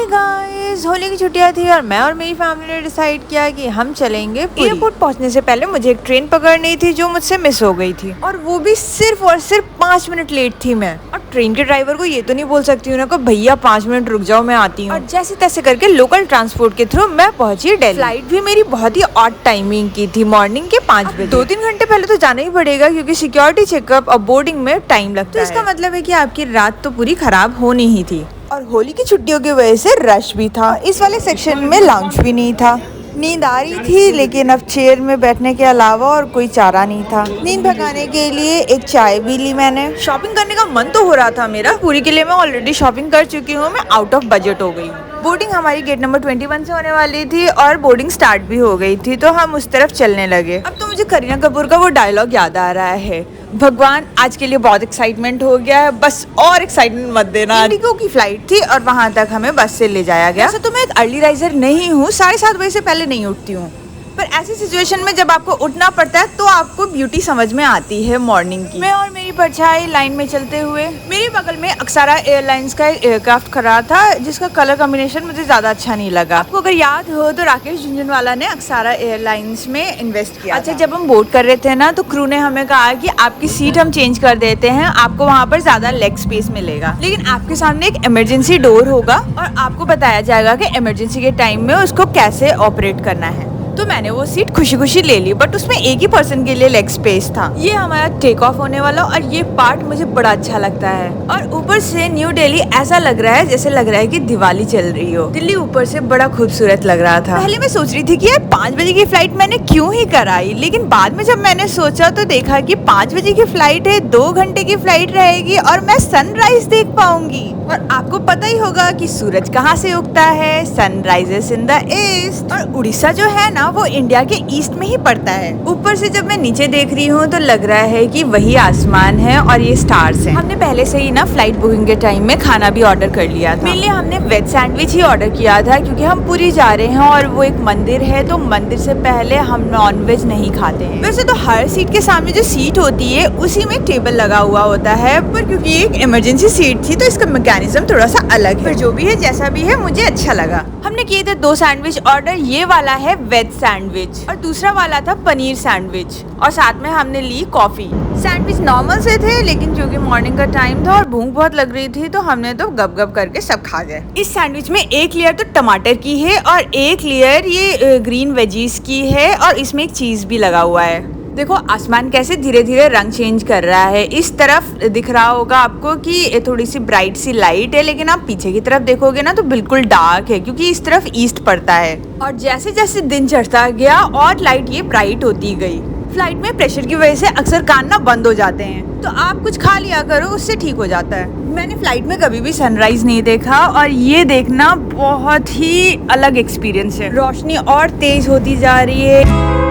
Guys, Holi की छुट्टियां थी और मैं और मेरी फैमिली ने डिसाइड किया कि हम चलेंगे एयरपोर्ट। पहुंचने से पहले मुझे एक ट्रेन पकड़नी थी जो मुझसे मिस हो गई थी, और वो भी सिर्फ और सिर्फ 5 मिनट लेट थी मैं। और ट्रेन के ड्राइवर को ये तो नहीं बोल सकती हूँ ना को भैया 5 मिनट रुक जाओ मैं आती हूँ। और जैसे तैसे करके लोकल ट्रांसपोर्ट के थ्रू मैं पहुंची दिल्ली। फ्लाइट भी मेरी बहुत ही ऑड टाइमिंग की थी, मॉर्निंग के 5 बजे। 2-3 घंटे पहले तो जाना ही पड़ेगा क्योंकि सिक्योरिटी चेकअप और बोर्डिंग में टाइम लगता है। तो इसका मतलब है कि आपकी रात तो पूरी खराब होनी ही थी। और होली की छुट्टियों की वजह से रश भी था। इस वाले सेक्शन में लाउंज भी नहीं था। नींद आ रही थी लेकिन अब चेयर में बैठने के अलावा और कोई चारा नहीं था। नींद भगाने के लिए एक चाय भी ली मैंने। शॉपिंग करने का मन तो हो रहा था मेरा, पूरी के लिए मैं ऑलरेडी शॉपिंग कर चुकी हूँ, मैं आउट ऑफ बजट हो गई। बोर्डिंग हमारी गेट नंबर 21 से होने वाली थी और बोर्डिंग स्टार्ट भी हो गई थी, तो हम उस तरफ चलने लगे। अब तो मुझे करीना कपूर का वो डायलॉग याद आ रहा है, भगवान आज के लिए बहुत एक्साइटमेंट हो गया है, बस और एक्साइटमेंट मत देना। इंडिगो की फ्लाइट थी और वहां तक हमें बस से ले जाया गया। वैसे तो मैं एक अर्ली राइजर नहीं हूँ, 7:30 बजे से पहले नहीं उठती हूँ, पर ऐसी सिचुएशन में जब आपको उठना पड़ता है तो आपको ब्यूटी समझ में आती है मॉर्निंग की। मैं और मेरी परछाई लाइन में चलते हुए, मेरे बगल में अक्सारा एयरलाइंस का एक एयरक्राफ्ट खड़ा था जिसका कलर कॉम्बिनेशन मुझे ज्यादा अच्छा नहीं लगा। आपको अगर याद हो तो राकेश झुंझुनवाला ने अक्सारा एयरलाइंस में इन्वेस्ट किया। अच्छा, जब हम बोर्ड कर रहे थे ना तो क्रू ने हमें कहा कि आपकी सीट हम चेंज कर देते हैं, आपको वहाँ पर ज्यादा लेग स्पेस मिलेगा, लेकिन आपके सामने एक इमरजेंसी डोर होगा और आपको बताया जाएगा कि इमरजेंसी के टाइम में उसको कैसे ऑपरेट करना है। तो मैंने वो सीट खुशी खुशी ले ली, बट उसमें एक ही पर्सन के लिए लेग स्पेस था। ये हमारा टेक ऑफ होने वाला और ये पार्ट मुझे बड़ा अच्छा लगता है। और ऊपर से न्यू दिल्ली ऐसा लग रहा है जैसे लग रहा है कि दिवाली चल रही हो। दिल्ली ऊपर से बड़ा खूबसूरत लग रहा था। पहले मैं सोच रही थी कि यार 5 बजे की फ्लाइट मैंने क्यों ही कराई, लेकिन बाद में जब मैंने सोचा तो देखा कि 5 बजे की फ्लाइट है, 2 घंटे की फ्लाइट रहेगी और मैं सनराइज देख पाऊंगी। और आपको पता ही होगा कि सूरज कहाँ से उगता है, सनराइजेस इन द ईस्ट। और उड़ीसा जो है ना वो इंडिया के ईस्ट में ही पड़ता है। ऊपर से जब मैं नीचे देख रही हूँ तो लग रहा है कि वही आसमान है और ये स्टार्स हैं। हमने पहले से ही ना फ्लाइट बुकिंग के टाइम में खाना भी ऑर्डर कर लिया था। मेनली हमने वेज सैंडविच ही ऑर्डर किया था क्योंकि हम पुरी जा रहे हैं और वो एक मंदिर है, तो मंदिर से पहले हम नॉन वेज नहीं खाते हैं। वैसे तो हर सीट के सामने जो सीट होती है उसी में टेबल लगा हुआ होता है, पर क्योंकि एक इमरजेंसी सीट थी तो इसका मैकेनिज्म थोड़ा सा अलग है। पर जो भी है जैसा भी है मुझे अच्छा लगा। हमने किए थे 2 सैंडविच ऑर्डर, ये वाला है वेज सैंडविच और दूसरा वाला था पनीर सैंडविच, और साथ में हमने ली कॉफी। सैंडविच नॉर्मल से थे लेकिन क्योंकि मॉर्निंग का टाइम था और भूख बहुत लग रही थी तो हमने तो गप गप करके सब खा गए। इस सैंडविच में एक लेयर तो टमाटर की है और एक लेयर ये ग्रीन वेजीज की है और इसमें एक चीज भी लगा हुआ है। देखो आसमान कैसे धीरे धीरे रंग चेंज कर रहा है। इस तरफ दिख रहा होगा आपको कि थोड़ी सी ब्राइट सी लाइट है, लेकिन आप पीछे की तरफ देखोगे ना तो बिल्कुल डार्क है क्योंकि इस तरफ ईस्ट पड़ता है। और जैसे जैसे दिन चढ़ता गया और लाइट ये ब्राइट होती गई। फ्लाइट में प्रेशर की वजह से अक्सर कान ना बंद हो जाते हैं, तो आप कुछ खा लिया करो, उससे ठीक हो जाता है। मैंने फ्लाइट में कभी भी सनराइज नहीं देखा और ये देखना बहुत ही अलग एक्सपीरियंस है। रोशनी और तेज होती जा रही है।